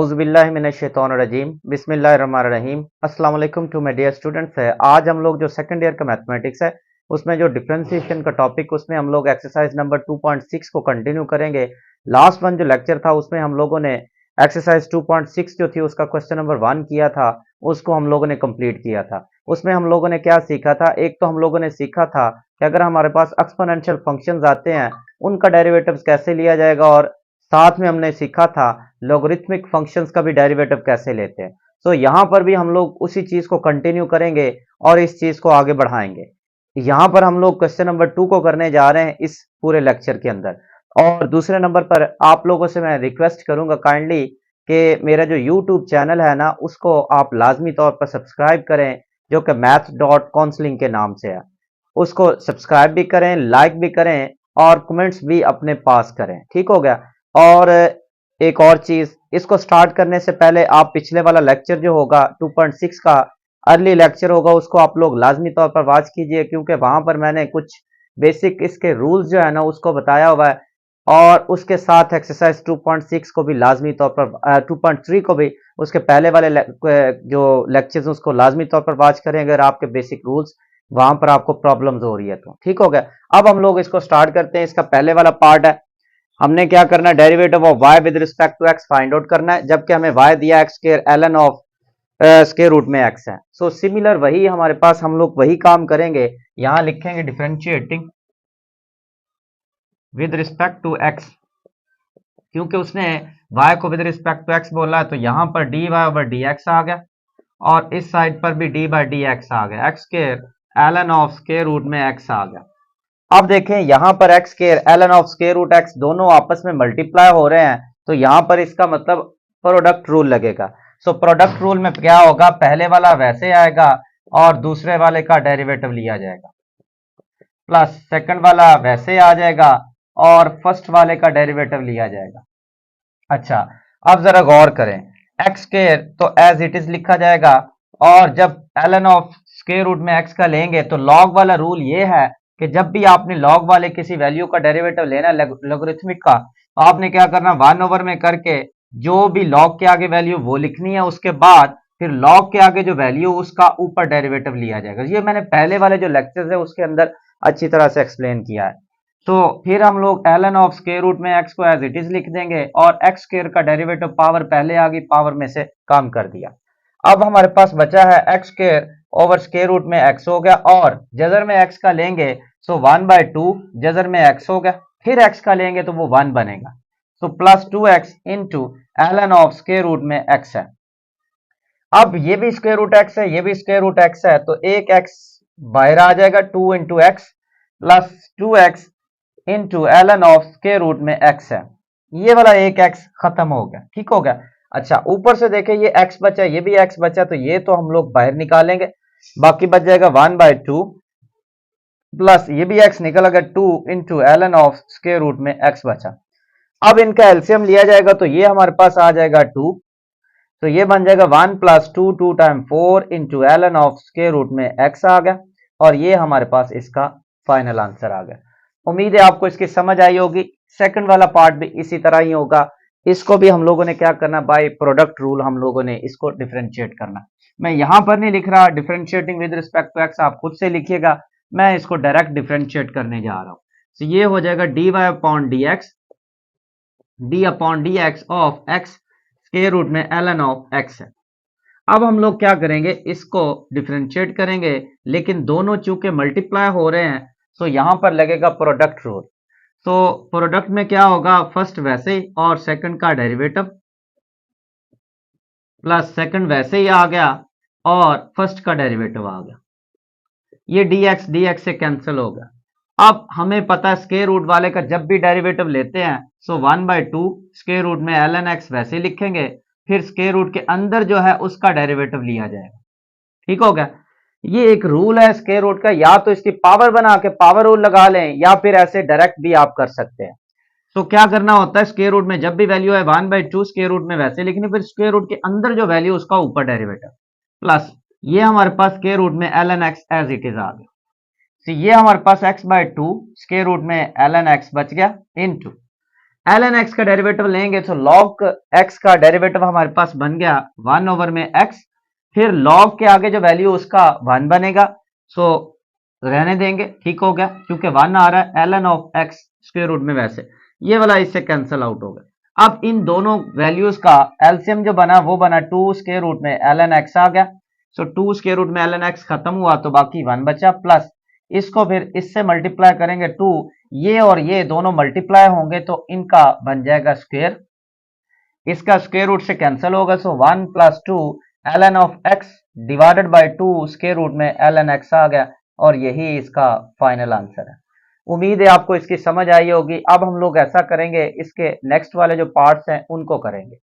औज़ुबिल्लाहिमिनश्शैतानिर्रजीम बिस्मिल्लाहिर्रहमानिर्रहीम अस्सलाम वालेकुम टू माय डियर स्टूडेंट्स है। आज हम लोग जो सेकंड ईयर का मैथमेटिक्स है उसमें जो डिफरेंशिएशन का टॉपिक उसमें हम लोग एक्सरसाइज नंबर 2.6 को कंटिन्यू करेंगे। लास्ट वन जो लेक्चर था उसमें हम लोगों ने एक्सरसाइज 2.6 जो थी उसका क्वेश्चन नंबर 1 किया था, उसको हम लोगों ने कंप्लीट किया था। उसमें हम लोगों ने क्या सीखा था? एक तो हम लोगों ने सीखा था कि अगर हमारे पास एक्सपोनेंशियल फंक्शंस आते हैं उनका डेरिवेटिव्स कैसे लिया जाएगा, और साथ में हमने सीखा था लॉगरिथमिक फंक्शंस का भी डेरिवेटिव कैसे लेते हैं। तो यहाँ पर भी हम लोग उसी चीज को कंटिन्यू करेंगे और इस चीज को आगे बढ़ाएंगे। यहाँ पर हम लोग क्वेश्चन नंबर 2 को करने जा रहे हैं इस पूरे लेक्चर के अंदर। और दूसरे नंबर पर आप लोगों से मैं रिक्वेस्ट करूंगा काइंडली कि मेरा जो यूट्यूब चैनल है ना उसको आप लाजमी तौर पर सब्सक्राइब करें, जो कि math.counseling के नाम से है। उसको सब्सक्राइब भी करें, लाइक भी करें और कमेंट्स भी अपने पास करें। ठीक हो गया। और एक और चीज, इसको स्टार्ट करने से पहले आप पिछले वाला लेक्चर जो होगा 2.6 का अर्ली लेक्चर होगा उसको आप लोग लाजमी तौर पर वॉच कीजिए, क्योंकि वहां पर मैंने कुछ बेसिक इसके रूल्स जो है ना उसको बताया हुआ है। और उसके साथ एक्सरसाइज 2.6 को भी लाजमी तौर पर 2.3 को भी उसके पहले वाले जो लेक्चर्स उसको लाजमी तौर पर वॉच करें अगर आपके बेसिक रूल्स वहां पर आपको प्रॉब्लम्स हो रही है तो। ठीक हो गया। अब हम लोग इसको स्टार्ट करते हैं। इसका पहले वाला पार्ट है, हमने क्या करना है, derivative of y with respect to x find out करना है, जबकि हमें y दिया x square ln of square root में x है। सो सिमिलर वही हमारे पास, हम लोग वही काम करेंगे। यहां लिखेंगे differentiating with respect to x, क्योंकि उसने y को विद रिस्पेक्ट टू x बोला है तो यहां पर dy ओवर dx आ गया और इस साइड पर भी d बाई dx आ गया, x square ln of square root में x आ गया। अब देखें यहां पर x square ln of square root x दोनों आपस में मल्टीप्लाई हो रहे हैं, तो यहां पर इसका मतलब प्रोडक्ट रूल लगेगा। सो प्रोडक्ट रूल में क्या होगा, पहले वाला वैसे आएगा और दूसरे वाले का डेरिवेटिव लिया जाएगा, प्लस सेकंड वाला वैसे आ जाएगा और फर्स्ट वाले का डेरिवेटिव लिया जाएगा। अच्छा, अब जरा गौर करें, x स्क्वायर तो एज इट इज लिखा जाएगा, और जब ln ऑफ स्क्वायर रूट में x का लेंगे तो लॉग वाला रूल ये है कि जब भी आपने लॉग वाले किसी वैल्यू का डेरिवेटिव लेना लोगरिथमिक का, तो आपने क्या करना, 1 ओवर में करके जो भी लॉग के आगे वैल्यू वो लिखनी है, उसके बाद फिर लॉग के आगे जो वैल्यू उसका ऊपर डेरिवेटिव लिया जाएगा। ये मैंने पहले वाले जो लेक्चर्स है उसके अंदर अच्छी तरह से एक्सप्लेन किया है। तो फिर हम लोग ln ऑफ स्क्वायर रूट में x को एज इट इज लिख देंगे और x स्क्वायर का डेरिवेटिव पावर पहले आ गई, पावर में से काम कर दिया। अब हमारे पास बचा है x square over square root में x हो गया, और जजर में x का लेंगे सो 1/2 जजर में x हो गया, फिर x का लेंगे तो वो 1 बनेगा, so plus 2x into ln of square root में x है। अब ये भी स्क्वायर रूट x है, ये भी स्क्वायर रूट x है, तो एक x बाहर आ जाएगा, 2 into x plus 2x into ln of square root में x है। ये वाला एक x खत्म हो गया। ठीक हो गया। अच्छा, ऊपर से देखें ये x बचा, ये भी x बचा, तो ये तो हम लोग बाहर निकालेंगे, बाकी बच जाएगा 1/2 प्लस ये भी x निकल गया 2 into ln of square root में x बचा। अब इनका एलसीएम लिया जाएगा तो ये हमारे पास आ जाएगा 2, तो ये बन जाएगा 1 plus 2 2 time 4 into ln of square root में x आ गया, और ये हमारे पास इसका फाइनल आंसर आ गया। उम्मीद है आपको इसकी समझ आई होगी। सेकंड वाला पार्ट भी इसी तरह ही होगा, इसको भी हम लोगों ने क्या करना, बाय प्रोडक्ट रूल हम लोगों ने इसको डिफरेंशिएट करना। मैं यहां पर नहीं लिख रहा differentiating with respect to x, आप खुद से लिखिएगा, मैं इसको डायरेक्ट डिफरेंशिएट करने जा रहा हूं। तो ये हो जाएगा dy upon dx, d upon dx of x square root में ln ऑफ x है। अब हम लोग क्या करेंगे, इसको डिफरेंशिएट करेंगे, लेकिन दोनों चूंकि मल्टीप्लाई हो रहे हैं तो यहां पर लगेगा प्रोडक्ट रूल। तो प्रोडक्ट में क्या होगा, फर्स्ट वैसे ही और सेकंड का डेरिवेटिव, प्लस सेकंड वैसे ही आ गया और फर्स्ट का डेरिवेटिव आ गया, ये dx dx से कैंसिल हो गया। अब हमें पता है स्क्वायर रूट वाले का जब भी डेरिवेटिव लेते हैं सो 1/2 स्क्वायर रूट में ln x वैसे लिखेंगे, फिर स्क्वायर रूट के अंदर जो है उसका डेरिवेटिव लिया जाएगा। ठीक हो गया। ये एक रूल है स्क्वायर रूट का, या तो इसकी पावर बना के पावर रूल लगा लें या फिर ऐसे डायरेक्ट भी आप कर सकते हैं। तो क्या करना होता है, स्क्वायर रूट में जब भी वैल्यू है 1/2 स्क्वायर रूट में वैसे लिखनी, फिर स्क्वायर रूट के अंदर जो वैल्यू उसका ऊपर डेरिवेटिव, प्लस ये हमारे पास स्क्वायर रूट में ln x as it is आ गया। तो ये हमारे पास x/2 स्क्वायर रूट में ln x बच गया, इनटू ln x का डेरिवेटिव लेंगे तो log x का डेरिवेटिव हमारे पास बन गया 1 ओवर में x, फिर log के आगे जो वैल्यू उसका 1 बनेगा, सो रहने देंगे, ठीक हो गया क्योंकि 1 आ रहा है ln of x square root में, वैसे ये वाला इससे कैंसिल आउट हो गया। अब इन दोनों वैल्यूज का एलसीएम जो बना वो बना 2 स्क्वायर रूट में ln x आ गया, सो 2 स्क्वायर रूट में ln x खत्म हुआ तो बाकी 1 बचा, प्लस इसको फिर इससे मल्टीप्लाई करेंगे 2, ये और ये दोनों मल्टीप्लाई होंगे तो इनका बन जाएगा स्क्वायर, इसका स्क्वायर रूट से कैंसिल होगा, so 1 plus 2 ln of x divided by 2 square root में ln x आ गया, और यही इसका फाइनल आंसर है। उम्मीद है आपको इसकी समझ आई होगी। अब हम लोग ऐसा करेंगे, इसके नेक्स्ट वाले जो पार्ट्स हैं उनको करेंगे।